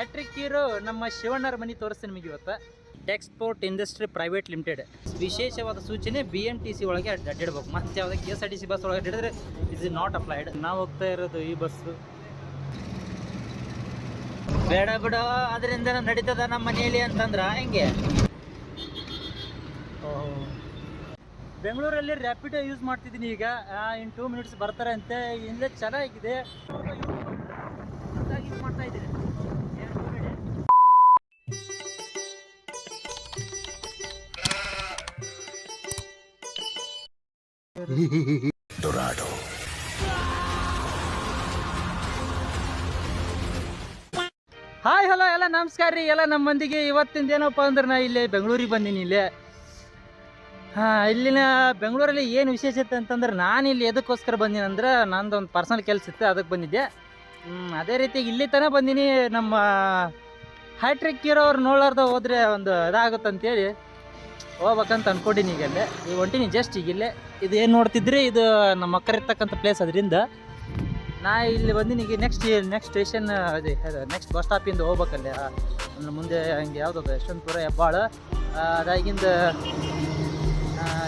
Hat trick hero ನಮ್ಮ ಶಿವಣ್ಣರ ಮನೆ ತೋರಿಸ್ತೀನಿ ನಿಮಗೆ ಇವತ್ತು. ಟೆಕ್ಸ್ಪೋರ್ಟ್ ಇಂಡಸ್ಟ್ರಿ ಪ್ರೈವೇಟ್ ಲಿಮಿಟೆಡ್ ವಿಶೇಷವಾದ ಸೂಚನೆ BMTC ಒಳಗೆ ಅಡ್ಡಿಡ್ಬೇಕು. ಮತ್ತೆ ಯಾವುದೇ KSRTC ಬಸ್ ಒಳಗೆ ಅಡ್ಡಿಡಿದ್ರೆ ಇಸ್ ನಾಟ್ ಅಪ್ಲೈಡ್. ನಾವು ಹೋಗ್ತಾ ಇರೋದು ಈ ಬಸ್ಸು. ಬೇಡ ಬಿಡೋ ಅದರಿಂದ ನಡೀತದ ನಮ್ಮ ಮನೆಯಲ್ಲಿ ಅಂತಂದ್ರೆ ಹೆಂಗೆ. ಬೆಂಗಳೂರಲ್ಲಿ ರ್ಯಾಪಿಡೋ ಯೂಸ್ ಮಾಡ್ತಿದ್ದೀನಿ ಈಗ. ಇನ್ 2 ಮಿನಿಟ್ಸ್ ಬರ್ತಾರೆ ಅಂತೆ. ಇಲ್ಲೇ ಚೆನ್ನಾಗಿದೆ ಯೂಸ್ ಮಾಡ್ತಾ ಇದ್ದೀನಿ. ಹಾಯ್ ಹಲೋ ಎಲ್ಲ ನಮಸ್ಕಾರ ರೀ ಎಲ್ಲ ನಮ್ಮ ಮಂದಿಗೆ. ಇವತ್ತಿಂದ ಏನಪ್ಪ ಅಂದ್ರೆ ನಾ ಇಲ್ಲಿ ಬೆಂಗಳೂರಿಗೆ ಬಂದೀನಿ. ಇಲ್ಲೇ ಇಲ್ಲಿನ ಬೆಂಗಳೂರಲ್ಲಿ ಏನು ವಿಶೇಷತೆ ಅಂತಂದ್ರೆ ನಾನು ಇಲ್ಲಿ ಎದಕ್ಕೋಸ್ಕರ ಬಂದೀನಿ ಅಂದ್ರೆ ನಂದು ಒಂದು ಪರ್ಸನಲ್ ಕೆಲಸ ಇತ್ತು, ಅದಕ್ಕೆ ಬಂದಿದ್ದೆ. ಅದೇ ರೀತಿ ಇಲ್ಲಿ ತನಕ ಬಂದೀನಿ. ನಮ್ಮ ಹ್ಯಾಟ್ರಿಕ್ ಹೀರೋ ಅವ್ರು ನೋಡಾರ್ದ ಹೋದರೆ ಒಂದು ಇದಾಗುತ್ತಂತೇಳಿ ಹೋಗ್ಬೇಕಂತ ಅಂದ್ಕೊಂಡಿನಿ. ಈಗ ಹೊಂಟೀನಿ ಜಸ್ಟ್ ಈಗ ಇಲ್ಲೇ. ಇದು ಏನು ನೋಡ್ತಿದ್ರಿ ಇದು ನಮ್ಮ ಅಕ್ಕರ್ ಇರ್ತಕ್ಕಂಥ ಪ್ಲೇಸ್. ಅದರಿಂದ ನಾ ಇಲ್ಲಿ ಬಂದೀನಿ. ಈಗ ನೆಕ್ಸ್ಟ್ ಸ್ಟೇಷನ್ ಅದೇ ನೆಕ್ಸ್ಟ್ ಬಸ್ ಸ್ಟಾಪಿಂದ ಹೋಗ್ಬೇಕಲ್ಲೇ. ಮುಂದೆ ಹಂಗೆ ಯಾವುದದು ಯಶವಂತಪುರ ಹೆಬ್ಬಾಳ ಅದಾಗಿಂದ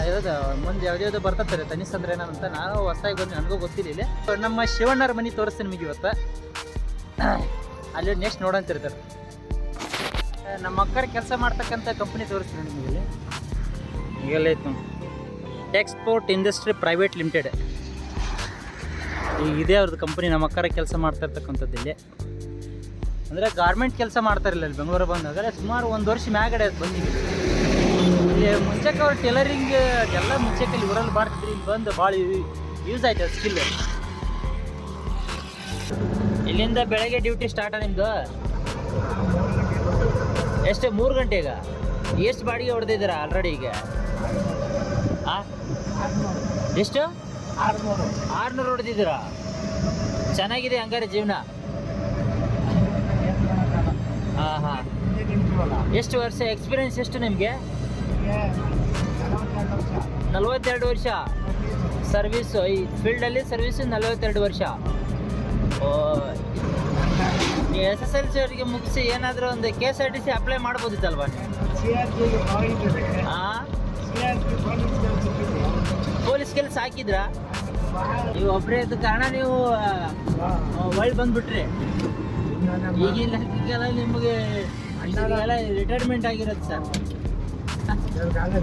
ಯಾವ್ದು ಮುಂದೆ ಯಾವುದ್ಯಾವುದು ಬರ್ತರ್ತಾರೆ ತನಿಸ್ ಅಂದ್ರೆ ಏನಂತ. ನಾನು ಹೊಸದಾಗಿ ಬಂದು ನನಗೂ ಗೊತ್ತಿಲ್ಲ. ಇಲ್ಲಿ ನಮ್ಮ ಶಿವಣ್ಣರ ಮನೆ ತೋರಿಸ್ತೀನಿ ನಿಮಗೆ ಇವತ್ತು. ಅಲ್ಲಿ ನೆಕ್ಸ್ಟ್ ನೋಡಂತಿರ್ತಾರೆ. ನಮ್ಮ ಅಕ್ಕರ ಕೆಲಸ ಮಾಡ್ತಕ್ಕಂಥ ಕಂಪ್ನಿ ತೋರಿಸ್ತೀನಿ ನಿಮಗೆ ಇಲ್ಲಿ. ಈಗೆಲ್ಲ ಇತ್ತು ಟೆಕ್ಸ್ಪೋರ್ಟ್ ಇಂಡಸ್ಟ್ರಿ ಪ್ರೈವೇಟ್ ಲಿಮಿಟೆಡ್. ಈಗ ಇದೇ ಅವ್ರದ್ದು ಕಂಪ್ನಿ. ನಮ್ಮ ಅಕ್ಕರ ಕೆಲಸ ಮಾಡ್ತಾ ಇರ್ತಕ್ಕಂಥದ್ದು ಇಲ್ಲಿ. ಅಂದರೆ ಗಾರ್ಮೆಂಟ್ ಕೆಲಸ ಮಾಡ್ತಾರಿಲ್ಲ ಇಲ್ಲಿ ಬೆಂಗಳೂರು ಬಂದಾಗ. ಸುಮಾರು 1 ವರ್ಷ ಮ್ಯಾಗಡೆ ಅದು ಬಂದಿದೆ. ಇಲ್ಲಿ ಮುಂಚೆಕ್ಕೆ ಅವ್ರು ಟೇಲರಿಂಗ್ ಅದೆಲ್ಲ ಮುಂಚೆಕ್ಕೆ ಇಲ್ಲಿ ಊರಲ್ಲಿ ಮಾಡ್ತಿದ್ರು. ಇಲ್ಲಿ ಬಂದು ಭಾಳ ಯೂಸ್ ಆಯ್ತು ಅದು ಸ್ಕಿಲ್. ಇಲ್ಲಿಂದ ಬೆಳಗ್ಗೆ ಡ್ಯೂಟಿ ಸ್ಟಾರ್ಟ ನಿಮ್ಮದು ಎಷ್ಟು 3 ಗಂಟೆಗ? ಎಷ್ಟು ಬಾಡಿಗೆ ಹೊಡೆದಿದ್ದೀರಾ ಆಲ್ರೆಡಿ ಈಗ? ಎಷ್ಟು 600 ಹೊಡೆದಿದ್ದೀರಾ? ಚೆನ್ನಾಗಿದೆ ಹಂಗಾರೆ ಜೀವನ. ಹಾಂ. ಎಷ್ಟು ವರ್ಷ ಎಕ್ಸ್ಪೀರಿಯನ್ಸ್ ಎಷ್ಟು ನಿಮಗೆ? 42 ವರ್ಷ ಸರ್ವೀಸು. ಈ ಫೀಲ್ಡಲ್ಲಿ ಸರ್ವೀಸು 42 ವರ್ಷ. SSLC ಅವರಿಗೆ ಮುಗಿಸಿ ಏನಾದರೂ ಒಂದು KSRTC ಅಪ್ಲೈ ಮಾಡ್ಬೋದಿತ್ತಲ್ವಾ ನೀವು? ಪೊಲೀಸ್ ಕೆಲಸ ಹಾಕಿದ್ರಾ? ನೀವು ಒಬ್ಬರೇ ಇದ್ದ ಕಾರಣ ನೀವು ಒಳ್ಳೆ ಬಂದುಬಿಟ್ರಿ. ಈಗಿನ ನಿಮಗೆ ಎಲ್ಲ ರಿಟೈರ್ಮೆಂಟ್ ಆಗಿರೋದು ಸರ್.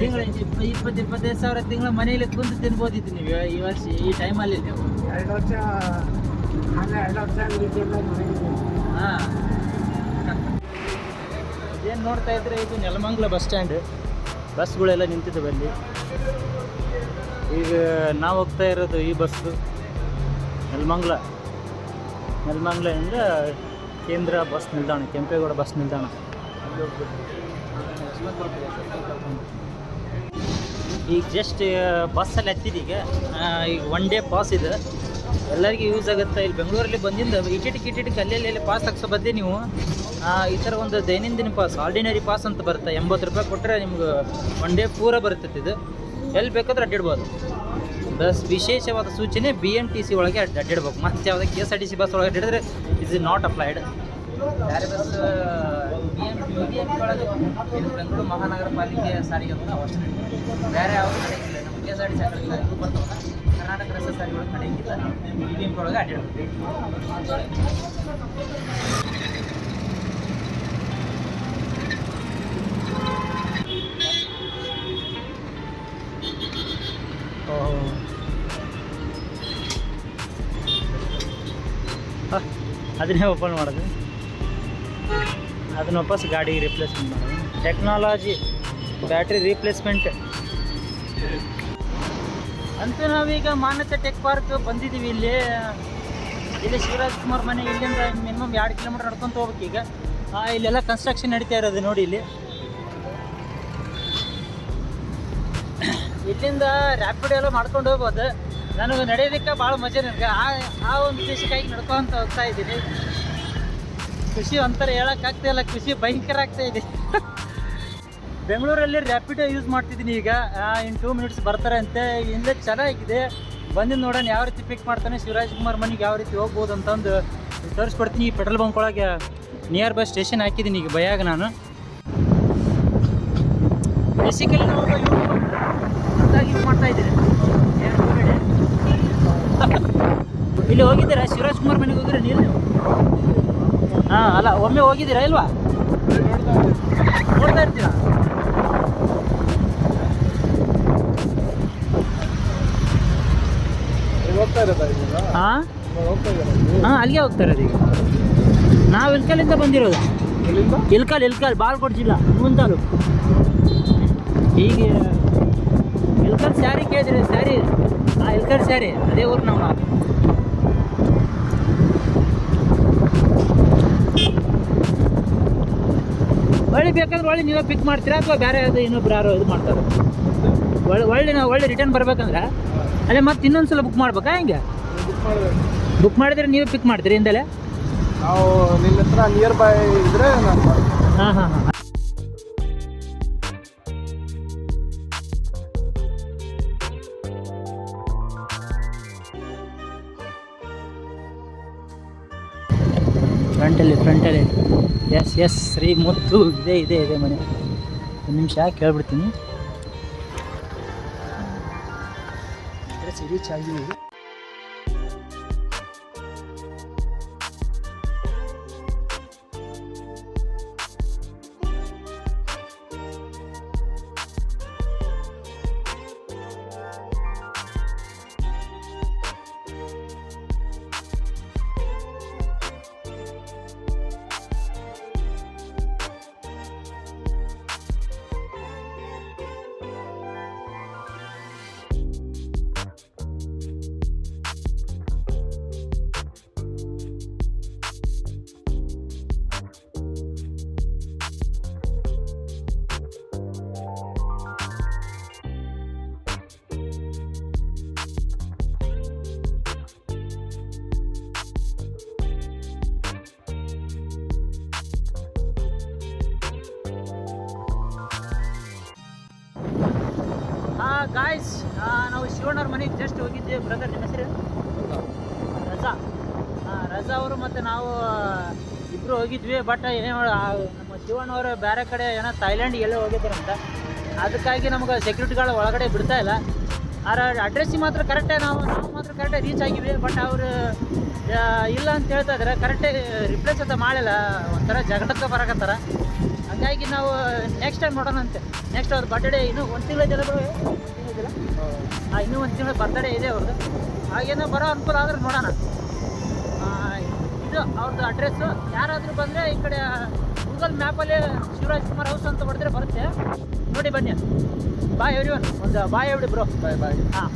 ತಿಂಗಳ 20-25 ಸಾವಿರ ತಿಂಗಳ ಮನೆಯಲ್ಲಿ ಕುಂತು ತಿನ್ಬೋದಿತ್ತು ನೀವು ಈ ವರ್ಷ ಈ ಟೈಮಲ್ಲಿ. ನೀವು 2 ವರ್ಷ ಹಾಂ. ಏನು ನೋಡ್ತಾ ಇದ್ರೆ ಇದು ನೆಲಮಂಗಲ ಬಸ್ ಸ್ಟ್ಯಾಂಡ್. ಬಸ್ಗಳೆಲ್ಲ ನಿಂತಿದ್ದಾವೆ ಅಲ್ಲಿ. ಈಗ ನಾವು ಹೋಗ್ತಾ ಇರೋದು ಈ ಬಸ್ಸು ನೆಲಮಂಗಲದಿಂದ ಕೇಂದ್ರ ಬಸ್ ನಿಲ್ದಾಣ, ಕೆಂಪೇಗೌಡ ಬಸ್ ನಿಲ್ದಾಣ. ಈಗ ಜಸ್ಟ್ ಬಸ್ಸಲ್ಲಿ ಹತ್ತಿದೀಗ. ಈಗ 1 ಡೇ ಪಾಸ್ ಇದೆ, ಎಲ್ಲರಿಗೂ ಯೂಸ್ ಆಗುತ್ತೆ. ಇಲ್ಲಿ ಬೆಂಗಳೂರಲ್ಲಿ ಬಂದಿಂದ ಇಟಿಟಿಗೆ ಅಲ್ಲಿ ಪಾಸ್ ಹಾಕ್ಸೋ ಬದ್ದೆ ನೀವು ಈ ಥರ ಒಂದು ದೈನಂದಿನ ಪಾಸ್, ಆರ್ಡಿನರಿ ಪಾಸ್ ಅಂತ ಬರುತ್ತೆ. 80 ರೂಪಾಯಿ ಕೊಟ್ಟರೆ ನಿಮ್ಗೆ 1 ಡೇ ಪೂರ ಬರ್ತೈತೆ. ಇದು ಎಲ್ಲಿ ಬೇಕಾದ್ರೂ ಅಡ್ಡಿಡ್ಬೋದು. ಬಸ್ ವಿಶೇಷವಾದ ಸೂಚನೆ BMTC ಒಳಗೆ ಅಡ್ಡಿಡ್ಬೇಕು. ಮತ್ತೆ ಯಾವುದೇ KSRTC ಬಸ್ ಒಳಗೆ ಅಡ್ಡಿಡಿದ್ರೆ ಇಸ್ ನಾಟ್ ಅಪ್ಲೈಡ್. ಬೇರೆ ಬಸ್ BMT ಒಳಗೆ ಬೆಂಗಳೂರು ಮಹಾನಗರ ಪಾಲಿಕೆ ಸಾರಿಗೆ ಅಂತ ಅವಶ್ಯ. ಬೇರೆ ಯಾವುದು ನಡೆಯಂಗಿಲ್ಲ. ನಮ್ಮ KSRTC ಹಾಕಿಲ್ಲ ಇದು ಬರ್ತಾವಲ್ಲ ಕರ್ನಾಟಕ ರಸ್ತೆ ಸಾರಿಗೆ ಒಳಗೆ ನಡೆಯಂಗಿಲ್ಲ. BMT ಒಳಗೆ ಅಡ್ಡಿಡ್ಬೇಕು. ಅದನ್ನೇ ಓಪನ್ ಮಾಡೋದು, ಅದನ್ನ ವಾಪಸ್ ಗಾಡಿಗೆ ರಿಪ್ಲೇಸ್ಮೆಂಟ್ ಮಾಡೋದು. ಟೆಕ್ನಾಲಜಿ ಬ್ಯಾಟ್ರಿ ರೀಪ್ಲೇಸ್ಮೆಂಟ್ ಅಂತೂ ನಾವೀಗ ಮಾನ್ಯತೆ ಟೆಕ್ ಪಾರ್ಕ್ ಬಂದಿದ್ದೀವಿ. ಇಲ್ಲಿ ಶಿವರಾಜ್ ಕುಮಾರ್ ಮನೆ. ಇಲ್ಲಿಂದ ಮಿನಿಮಮ್ 2 ಕಿಲೋಮೀಟರ್ ನಡ್ಕೊತ ಹೋಗ್ಬೇಕು. ಈಗ ಇಲ್ಲೆಲ್ಲ ಕನ್ಸ್ಟ್ರಕ್ಷನ್ ನಡೀತಾ ಇರೋದು ನೋಡಿ. ಇಲ್ಲಿಂದ ರ್ಯಾಪಿಡ್ ಎಲ್ಲ ಮಾಡ್ಕೊಂಡು ಹೋಗ್ಬೋದು. ನನಗೆ ನಡೆಯೋದಕ್ಕೆ ಭಾಳ ಮಜಾ. ನನಗೆ ಆ ಒಂದು ಉದ್ದೇಶಕ್ಕಾಗಿ ನಡ್ಕೊಂತ ಹೋಗ್ತಾ ಇದ್ದೀನಿ. ಖುಷಿ ಒಂಥರ ಹೇಳೋಕ್ಕಾಗ್ತಾಯಿಲ್ಲ. ಖುಷಿ ಭಯಂಕರ ಆಗ್ತಾಯಿದೆ. ಬೆಂಗಳೂರಲ್ಲಿ ರ್ಯಾಪಿಡೋ ಯೂಸ್ ಮಾಡ್ತಿದ್ದೀನಿ ಈಗ. ಇನ್ 2 ಮಿನಿಟ್ಸ್ ಬರ್ತಾರೆ ಅಂತೆ. ಇಲ್ಲೇ ಚೆನ್ನಾಗಿದೆ. ಬಂದಿದ್ದು ನೋಡೋಣ ಯಾವ ರೀತಿ ಪಿಕ್ ಮಾಡ್ತಾನೆ. ಶಿವರಾಜ್ ಕುಮಾರ್ ಮನೆಗೆ ಯಾವ ರೀತಿ ಹೋಗ್ಬೋದು ಅಂತಂದು ತೋರಿಸ್ಕೊಡ್ತೀನಿ. ಈ ಪೆಟ್ರೋಲ್ ಬಂಕ್ ಒಳಗೆ ನಿಯರ್ ಬೈ ಸ್ಟೇಷನ್ ಹಾಕಿದ್ದೀನಿ ಈಗ ಬೈಯಾಗ ನಾನು. ಬೇಸಿಕಲಿ ನಾವು ಯೂಸ್ ಮಾಡ್ತಾ ಇದ್ದೀನಿ. ಇಲ್ಲಿ ಹೋಗಿದ್ದೀರಾ ಶಿವರಾಜ್ ಕುಮಾರ್ ಮನೆಗೆ ಹೋಗಿದ್ದೀರಾ ನೀರು ನೀವು? ಹಾಂ ಅಲ್ಲ ಒಮ್ಮೆ ಹೋಗಿದ್ದೀರಾ ಇಲ್ವಾ? ನೋಡ್ತಾ ಇರ್ತೀರಾ? ಹಾಂ ಹಾಂ ಅಲ್ಲಿಗೆ ಹೋಗ್ತಾ ಇರೋದು ಈಗ. ನಾವು ಇಲ್ಕಲ್ಲಿಂದ ಬಂದಿರೋದು. ಇಲ್ಕಲ್ ಬಾಲ್ಕೋಟ್ ಜಿಲ್ಲಾ ಹುಣಸೂರು ತಾಲೂಕು. ಹೀಗೆ ಇಲ್ಕಲ್ ಸ್ಯಾರಿ ಕೇಳಿದ್ರಿ? ಸ್ಯಾರಿ ಹಾಂ ಇಲ್ಕಲ್ ಸ್ಯಾರಿ ಅದೇ ಊರು ನಾವು. ಒಳ್ಳೆ ಬೇಕಾದ್ರೆ ಒಳ್ಳೆ ನೀವೇ ಪಿಕ್ ಮಾಡ್ತೀರಾ ಅಥವಾ ಬೇರೆ ಅದು ಇನ್ನೊಬ್ರು ಯಾರೋ ಇದು ಮಾಡ್ತಾರೆ? ಒಳ್ಳೆ ರಿಟರ್ನ್ ಬರ್ಬೇಕಂದ್ರೆ ಅಲ್ಲೇ ಮತ್ತೆ ಇನ್ನೊಂದ್ಸಲ ಬುಕ್ ಮಾಡ್ಬೇಕಾ ಹೆಂಗೆ? ಬುಕ್ ಮಾಡಿದ್ರೆ ನೀವೇ ಪಿಕ್ ಮಾಡ್ತೀರಿ ಹಿಂದಲೇ? ನಾವು ನಿಮ್ಮ ಹತ್ರ ನಿಯರ್ ಬೈ ಇದ್ರೆ ನಾನು ಹಾಂ ಹಾಂ ಹಾಂ. ಫ್ರಂಟಲ್ಲಿ ಎಸ್ ಶ್ರೀ ಮುತ್ತು ಇದೆ ಮನೆ. ಒಂದು ನಿಮಿಷ ಕೇಳ್ಬಿಡ್ತೀನಿ. ರೀಚ್ ಆಗಿದೆ. ಗಾಯ್ಸ್ ನಾವು ಶಿವಣ್ಣವ್ರ ಮನೆಗೆ ಜಸ್ಟ್ ಹೋಗಿದ್ದೆ. ಬ್ರದರ್ ನಿಮ್ಮ ಹೆಸರು? ರಜಾ. ರಜಾ ಅವರು ಮತ್ತು ನಾವು ಇಬ್ಬರು ಹೋಗಿದ್ವಿ. ಬಟ್ ಏನು ನಮ್ಮ ಶಿವಣ್ಣವರು ಬೇರೆ ಕಡೆ ಏನೋ ಥೈಲ್ಯಾಂಡಿಗೆ ಎಲ್ಲೋ ಹೋಗಿದ್ದಾರಂತ. ಅದಕ್ಕಾಗಿ ನಮ್ಗೆ ಸೆಕ್ಯೂರಿಟಿಗಳು ಒಳಗಡೆ ಬಿಡ್ತಾ ಇಲ್ಲ. ಅಡ್ರೆಸ್ಸಿಗೆ ಮಾತ್ರ ಕರೆಕ್ಟೇ ನಾವು ಮಾತ್ರ ಕರೆಕ್ಟಾಗಿ ರೀಚ್ ಆಗಿವಿ. ಬಟ್ ಅವರು ಇಲ್ಲ ಅಂತ ಹೇಳ್ತಾ ಇದ್ದಾರೆ. ಕರೆಕ್ಟಾಗಿ ರಿಪ್ಲೇಸ್ ಅಂತ ಮಾಡಿಲ್ಲ. ಒಂಥರ ಜಗಳಕ್ಕೆ ಬರಕತ್ತಾರ. ಹಾಗಾಗಿ ನಾವು ನೆಕ್ಸ್ಟ್ ಟೈಮ್ ನೋಡೋಣಂತೆ. ನೆಕ್ಸ್ಟ್ ಅವ್ರ ಬರ್ತ್ಡೇ ಇನ್ನೂ ಒಂದು ತಿಂಗಳಿದೆಯಲ್ಲ ಬರೋ ಇನ್ನೂ ಒಂದು ತಿಂಗಳು ಬರ್ತ್ಡೇ ಇದೆ ಅವ್ರದ್ದು. ಹಾಗೇನೋ ಬರೋ ಅನುಕೂಲ ಆದ್ರೆ ನೋಡೋಣ. ಇದು ಅವ್ರದ್ದು ಅಡ್ರೆಸ್ಸು. ಯಾರಾದರೂ ಬಂದರೆ ಈ ಕಡೆ ಗೂಗಲ್ ಮ್ಯಾಪಲ್ಲಿ ಶಿವರಾಜ್ ಕುಮಾರ್ ಹೌಸ್ ಅಂತ ಹೊಡೆದ್ರೆ ಬರುತ್ತೆ, ನೋಡಿ ಬನ್ನಿ. ಬಾಯ್ ಎವ್ರಿ ಒನ್. ಒಂದು ಬಾಯ್ ಎವ್ರಿ ಬ್ರೋ. ಬಾಯ್. ಹಾಂ.